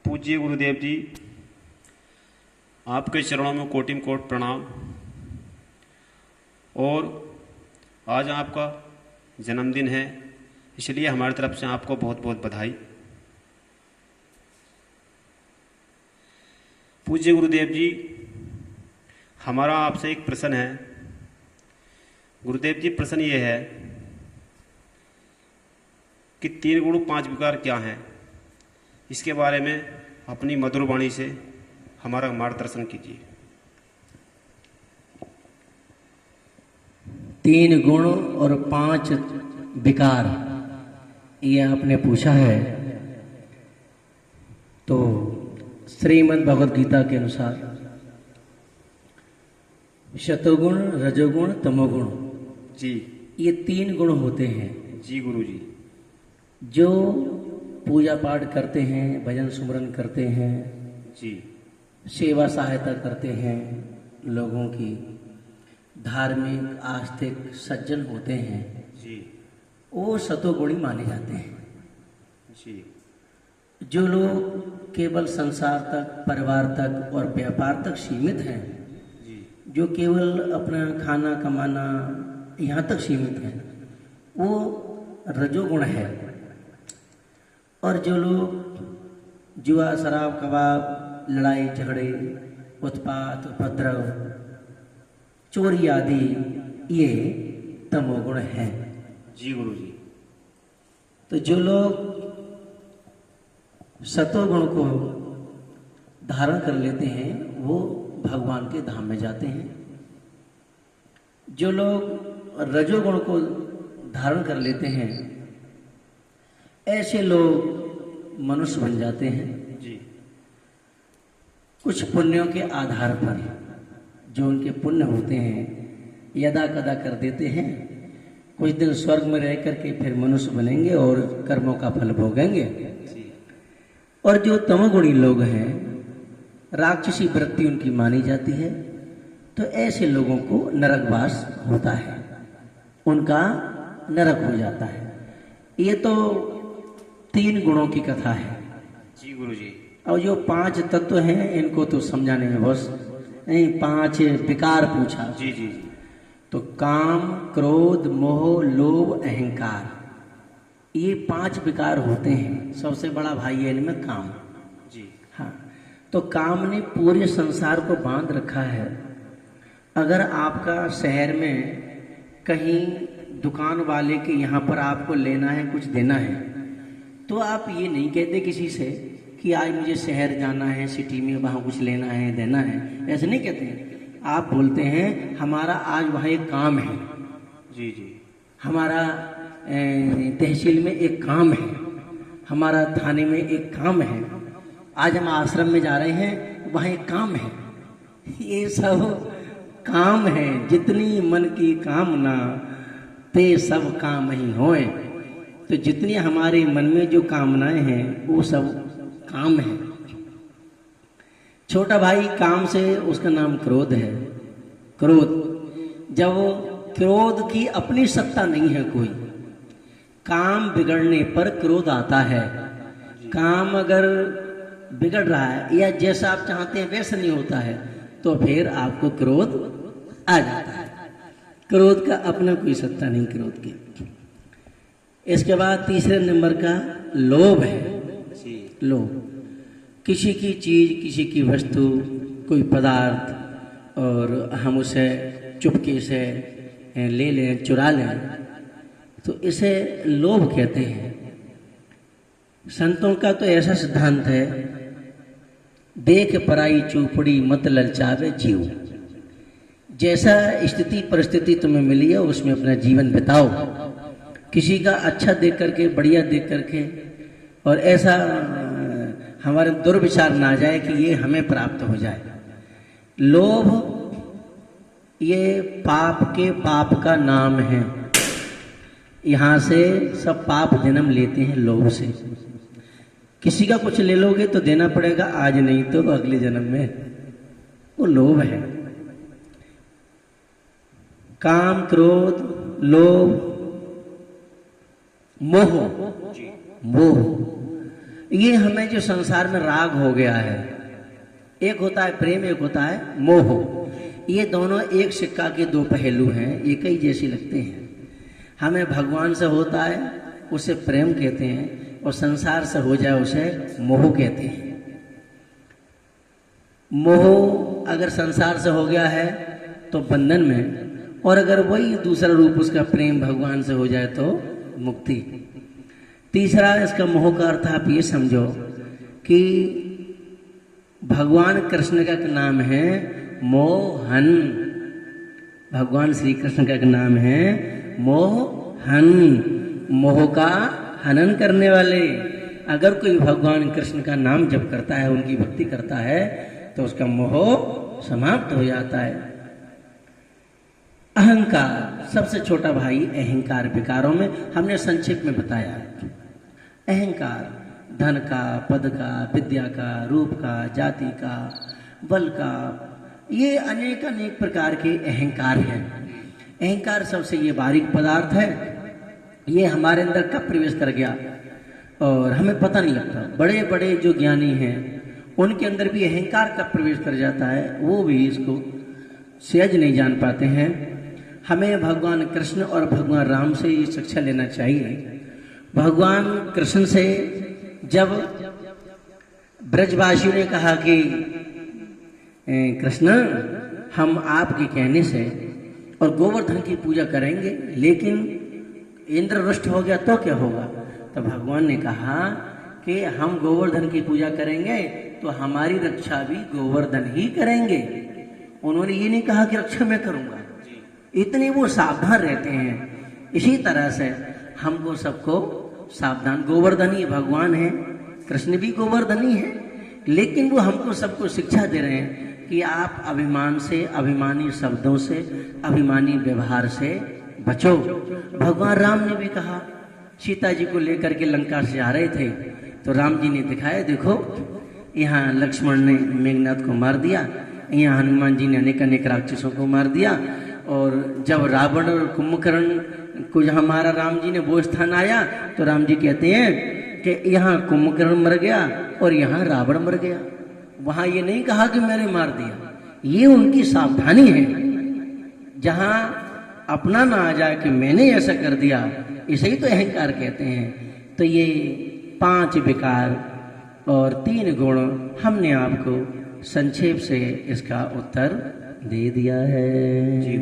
पूज्य गुरुदेव जी, आपके चरणों में कोटि कोट प्रणाम। और आज आपका जन्मदिन है, इसलिए हमारी तरफ से आपको बहुत बहुत बधाई। पूज्य गुरुदेव जी, हमारा आपसे एक प्रश्न है। गुरुदेव जी, प्रश्न ये है कि 3 गुण 5 विकार क्या हैं? इसके बारे में अपनी मधुर वाणी से हमारा मार्गदर्शन कीजिए। 3 गुण और 5 विकार, ये आपने पूछा है। तो श्रीमद् भगवद गीता के अनुसार शतगुण, रजोगुण, तमोगुण जी, ये 3 गुण होते हैं। जी गुरु जी। जो पूजा पाठ करते हैं, भजन सुमरन करते हैं, जी, सेवा सहायता करते हैं, लोगों की धार्मिक आस्तिक सज्जन होते हैं, जी, वो सतोगुणी माने जाते हैं। जी, जो लोग केवल संसार तक, परिवार तक और व्यापार तक सीमित हैं, जी, जो केवल अपना खाना कमाना यहाँ तक सीमित हैं, वो रजोगुण है। और जो लोग जुआ, शराब, कबाब, लड़ाई झगड़े, उत्पात, उपद्रव, चोरी आदि, ये तमोगुण हैं। जी गुरु जी। तो जो लोग सतोगुण को धारण कर लेते हैं, वो भगवान के धाम में जाते हैं। जो लोग रजोगुण को धारण कर लेते हैं, ऐसे लोग मनुष्य बन जाते हैं। जी, कुछ पुण्यों के आधार पर जो उनके पुण्य होते हैं, यदा कदा कर देते हैं। कुछ दिन स्वर्ग में रह करके फिर मनुष्य बनेंगे और कर्मों का फल भोगेंगे। जी, और जो तमोगुणी लोग हैं, राक्षसी वृत्ति उनकी मानी जाती है, तो ऐसे लोगों को नरकवास होता है, उनका नरक हो जाता है। ये तो 3 गुणों की कथा है। जी गुरु जी। और जो 5 तत्व हैं, इनको तो समझाने में बहुत नहीं। 5 विकार पूछा। जी, जी, जी। तो काम, क्रोध, मोह, लोभ, अहंकार, ये 5 विकार होते हैं। सबसे बड़ा भाई है इनमें काम। जी, हाँ, तो काम ने पूरे संसार को बांध रखा है। अगर आपका शहर में कहीं दुकान वाले के यहाँ पर आपको लेना है, कुछ देना है, तो आप ये नहीं कहते किसी से कि आज मुझे शहर जाना है, सिटी में वहाँ कुछ लेना है, देना है, ऐसे नहीं कहते हैं। आप बोलते हैं हमारा आज वहाँ एक काम है। जी, जी, हमारा तहसील में एक काम है, हमारा थाने में एक काम है, आज हम आश्रम में जा रहे हैं, वहाँ एक काम है। ये सब काम है। जितनी मन की कामना ते सब काम ही होए। तो जितनी हमारे मन में जो कामनाएं हैं, वो सब काम है। छोटा भाई काम से, उसका नाम क्रोध है। क्रोध, जब क्रोध की अपनी सत्ता नहीं है कोई, काम बिगड़ने पर क्रोध आता है। काम अगर बिगड़ रहा है या जैसा आप चाहते हैं वैसा नहीं होता है, तो फिर आपको क्रोध आ जाता है। क्रोध का अपना कोई सत्ता नहीं क्रोध की। इसके बाद तीसरे नंबर का लोभ है। लोभ, किसी की चीज, किसी की वस्तु, कोई पदार्थ, और हम उसे चुपके से ले लें, चुरा लें, तो इसे लोभ कहते हैं। संतों का तो ऐसा सिद्धांत है, देख पराई चूपड़ी मत ललचावे जीव। जैसा स्थिति परिस्थिति तुम्हें मिली है, उसमें अपना जीवन बिताओ। किसी का अच्छा देख करके, बढ़िया देख करके, और ऐसा हमारे दुर्विचार ना जाए कि ये हमें प्राप्त हो जाए। लोभ ये पाप के पाप का नाम है। यहाँ से सब पाप जन्म लेते हैं लोभ से। किसी का कुछ ले लोगे तो देना पड़ेगा, आज नहीं तो अगले जन्म में। वो लोभ है। काम, क्रोध, लोभ, मोह। मोह ये हमें जो संसार में राग हो गया है, एक होता है प्रेम, एक होता है मोह। ये दोनों एक सिक्का के दो पहलू हैं, एक ही जैसे लगते हैं। हमें भगवान से होता है उसे प्रेम कहते हैं, और संसार से हो जाए उसे मोह कहते हैं। मोह अगर संसार से हो गया है तो बंधन में, और अगर वही दूसरा रूप उसका प्रेम भगवान से हो जाए तो मुक्ति। तीसरा इसका मोह का अर्थ आप ये समझो कि भगवान कृष्ण का नाम है मोहन। भगवान श्री कृष्ण का नाम है मोहन, मोह का हनन करने वाले। अगर कोई भगवान कृष्ण का नाम जप करता है, उनकी भक्ति करता है, तो उसका मोह समाप्त हो जाता है। अहंकार सबसे छोटा भाई अहंकार विकारों में हमने संक्षेप में बताया। अहंकार धन का, पद का, विद्या का, रूप का, जाति का, बल का, ये अनेक अनेक प्रकार के अहंकार हैं। अहंकार सबसे ये बारीक पदार्थ है, ये हमारे अंदर कब प्रवेश कर गया और हमें पता नहीं लगता। बड़े बड़े जो ज्ञानी हैं उनके अंदर भी अहंकार कब प्रवेश कर जाता है, वो भी इसको सहज नहीं जान पाते हैं। हमें भगवान कृष्ण और भगवान राम से ये शिक्षा लेना चाहिए। भगवान कृष्ण से जब ब्रजवासियों ने कहा कि कृष्ण हम आपके कहने से और गोवर्धन की पूजा करेंगे, लेकिन इंद्र रुष्ट हो गया तो क्या होगा, तो भगवान ने कहा कि हम गोवर्धन की पूजा करेंगे तो हमारी रक्षा भी गोवर्धन ही करेंगे। उन्होंने ये नहीं कहा कि रक्षा मैं करूंगा, इतने वो सावधान रहते हैं। इसी तरह से हमको सबको सावधान, गोवर्धन ही भगवान है, कृष्ण भी गोवर्धन ही है, लेकिन वो हमको सबको शिक्षा दे रहे हैं कि आप अभिमान से, अभिमानी शब्दों से, अभिमानी व्यवहार से बचो। भगवान राम ने भी कहा, सीता जी को लेकर के लंका से आ रहे थे तो राम जी ने दिखाया, देखो यहाँ लक्ष्मण ने मेघनाथ को मार दिया, यहाँ हनुमान जी ने अनेक अनेक राक्षसों को मार दिया, और जब रावण और कुंभकर्ण को जहाँ मारा राम जी ने वो स्थान आया तो राम जी कहते हैं कि यहाँ कुंभकर्ण मर गया और यहाँ रावण मर गया। वहां ये नहीं कहा कि मैंने मार दिया, ये उनकी सावधानी है। जहां अपना ना आ जाए कि मैंने ऐसा कर दिया, इसे ही तो अहंकार कहते हैं। तो ये 5 विकार और 3 गुण हमने आपको संक्षेप से इसका उत्तर दे दिया है। जी।